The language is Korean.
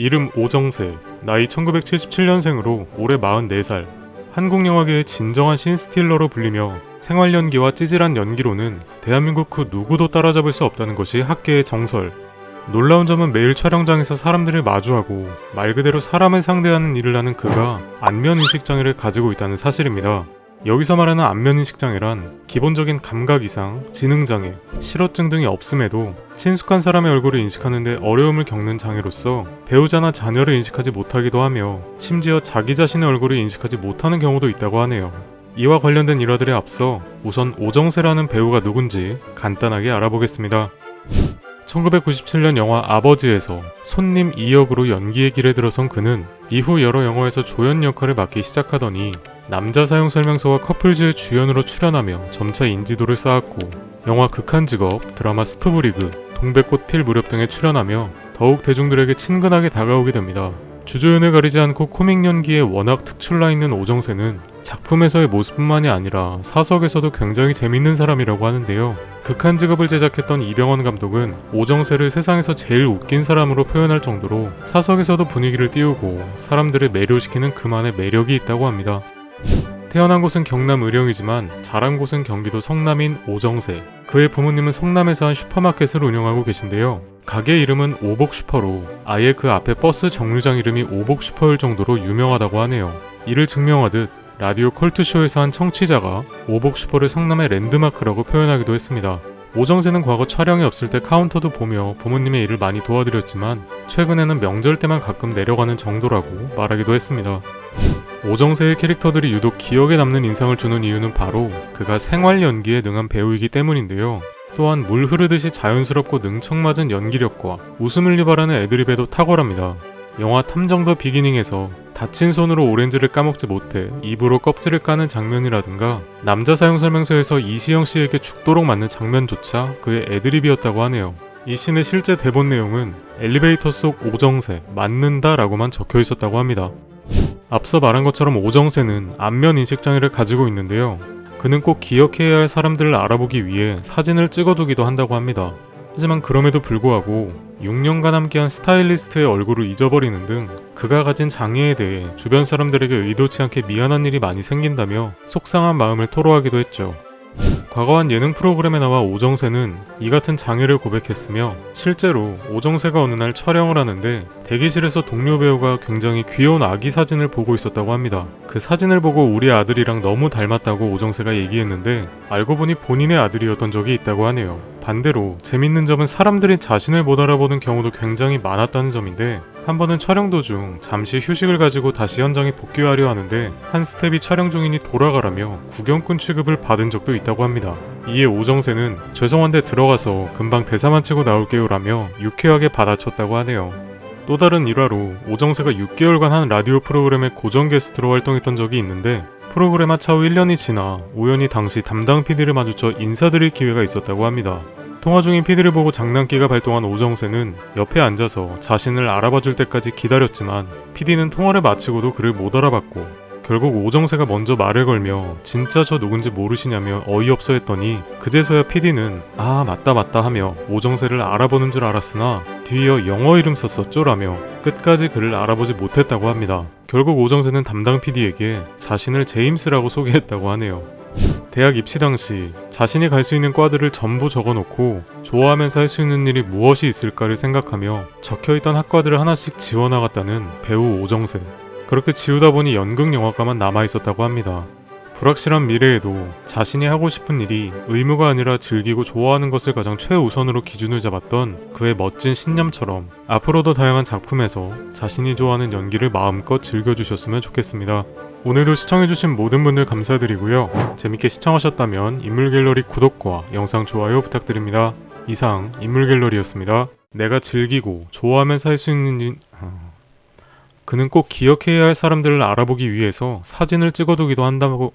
이름 오정세, 나이 1977년생으로 올해 44살. 한국 영화계의 진정한 신스틸러로 불리며 생활 연기와 찌질한 연기로는 대한민국 그 누구도 따라잡을 수 없다는 것이 학계의 정설. 놀라운 점은 매일 촬영장에서 사람들을 마주하고 말 그대로 사람을 상대하는 일을 하는 그가 안면인식장애를 가지고 있다는 사실입니다. 여기서 말하는 안면인식장애란 기본적인 감각 이상, 지능장애, 실어증 등이 없음에도 친숙한 사람의 얼굴을 인식하는데 어려움을 겪는 장애로서 배우자나 자녀를 인식하지 못하기도 하며 심지어 자기 자신의 얼굴을 인식하지 못하는 경우도 있다고 하네요. 이와 관련된 일화들에 앞서 우선 오정세라는 배우가 누군지 간단하게 알아보겠습니다. 1997년 영화 아버지에서 손님 2역으로 연기의 길에 들어선 그는 이후 여러 영화에서 조연 역할을 맡기 시작하더니 남자 사용 설명서와 커플즈의 주연으로 출연하며 점차 인지도를 쌓았고 영화 극한직업, 드라마 스토브리그, 동백꽃 필 무렵 등에 출연하며 더욱 대중들에게 친근하게 다가오게 됩니다. 주조연을 가리지 않고 코믹 연기에 워낙 특출나 있는 오정세는 작품에서의 모습뿐만이 아니라 사석에서도 굉장히 재밌는 사람이라고 하는데요. 극한직업을 제작했던 이병헌 감독은 오정세를 세상에서 제일 웃긴 사람으로 표현할 정도로 사석에서도 분위기를 띄우고 사람들을 매료시키는 그만의 매력이 있다고 합니다. 태어난 곳은 경남 의령이지만 자란 곳은 경기도 성남인 오정세. 그의 부모님은 성남에서 한 슈퍼마켓을 운영하고 계신데요. 가게 이름은 오복슈퍼로 아예 그 앞에 버스 정류장 이름이 오복슈퍼일 정도로 유명하다고 하네요. 이를 증명하듯 라디오 컬투쇼에서 한 청취자가 오복슈퍼를 성남의 랜드마크라고 표현하기도 했습니다. 오정세는 과거 촬영이 없을 때 카운터도 보며 부모님의 일을 많이 도와드렸지만 최근에는 명절 때만 가끔 내려가는 정도라고 말하기도 했습니다. 오정세의 캐릭터들이 유독 기억에 남는 인상을 주는 이유는 바로 그가 생활 연기에 능한 배우이기 때문인데요. 또한 물 흐르듯이 자연스럽고 능청맞은 연기력과 웃음을 유발하는 애드립에도 탁월합니다. 영화 탐정 더 비기닝에서 다친 손으로 오렌지를 까먹지 못해 입으로 껍질을 까는 장면이라든가 남자 사용 설명서에서 이시영 씨에게 죽도록 맞는 장면조차 그의 애드립이었다고 하네요. 이 씬의 실제 대본 내용은 엘리베이터 속 오정세 맞는다 라고만 적혀 있었다고 합니다. 앞서 말한 것처럼 오정세는 안면 인식장애를 가지고 있는데요. 그는 꼭 기억해야 할 사람들을 알아보기 위해 사진을 찍어두기도 한다고 합니다. 하지만 그럼에도 불구하고 6년간 함께한 스타일리스트의 얼굴을 잊어버리는 등 그가 가진 장애에 대해 주변 사람들에게 의도치 않게 미안한 일이 많이 생긴다며 속상한 마음을 토로하기도 했죠. 과거 한 예능 프로그램에 나와 오정세는 이 같은 장애를 고백했으며 실제로 오정세가 어느 날 촬영을 하는데 대기실에서 동료 배우가 굉장히 귀여운 아기 사진을 보고 있었다고 합니다. 그 사진을 보고 우리 아들이랑 너무 닮았다고 오정세가 얘기했는데 알고 보니 본인의 아들이었던 적이 있다고 하네요. 반대로 재밌는 점은 사람들이 자신을 못 알아보는 경우도 굉장히 많았다는 점인데 한 번은 촬영 도중 잠시 휴식을 가지고 다시 현장에 복귀하려 하는데 한 스텝이 촬영 중이니 돌아가라며 구경꾼 취급을 받은 적도 있다고 합니다. 이에 오정세는 죄송한데 들어가서 금방 대사만 치고 나올게요라며 유쾌하게 받아쳤다고 하네요. 또 다른 일화로 오정세가 6개월간 한 라디오 프로그램의 고정 게스트로 활동했던 적이 있는데 프로그램 하차 후 1년이 지나 우연히 당시 담당 PD를 마주쳐 인사드릴 기회가 있었다고 합니다. 통화 중인 PD를 보고 장난기가 발동한 오정세는 옆에 앉아서 자신을 알아봐줄 때까지 기다렸지만 PD는 통화를 마치고도 그를 못 알아봤고 결국 오정세가 먼저 말을 걸며 진짜 저 누군지 모르시냐며 어이없어 했더니 그제서야 PD는 아 맞다 하며 오정세를 알아보는 줄 알았으나 뒤이어 영어 이름 썼었죠 라며 끝까지 그를 알아보지 못했다고 합니다. 결국 오정세는 담당 PD에게 자신을 제임스라고 소개했다고 하네요. 대학 입시 당시 자신이 갈 수 있는 과들을 전부 적어놓고 좋아하면서 할 수 있는 일이 무엇이 있을까를 생각하며 적혀있던 학과들을 하나씩 지워나갔다는 배우 오정세. 그렇게 지우다 보니 연극영화과만 남아있었다고 합니다. 불확실한 미래에도 자신이 하고 싶은 일이 의무가 아니라 즐기고 좋아하는 것을 가장 최우선으로 기준을 잡았던 그의 멋진 신념처럼 앞으로도 다양한 작품에서 자신이 좋아하는 연기를 마음껏 즐겨주셨으면 좋겠습니다. 오늘도 시청해주신 모든 분들 감사드리고요. 재밌게 시청하셨다면 인물갤러리 구독과 영상 좋아요 부탁드립니다. 이상 인물갤러리였습니다. 내가 즐기고 좋아하면서 할 수 있는 그는 꼭 기억해야 할 사람들을 알아보기 위해서 사진을 찍어두기도 한다고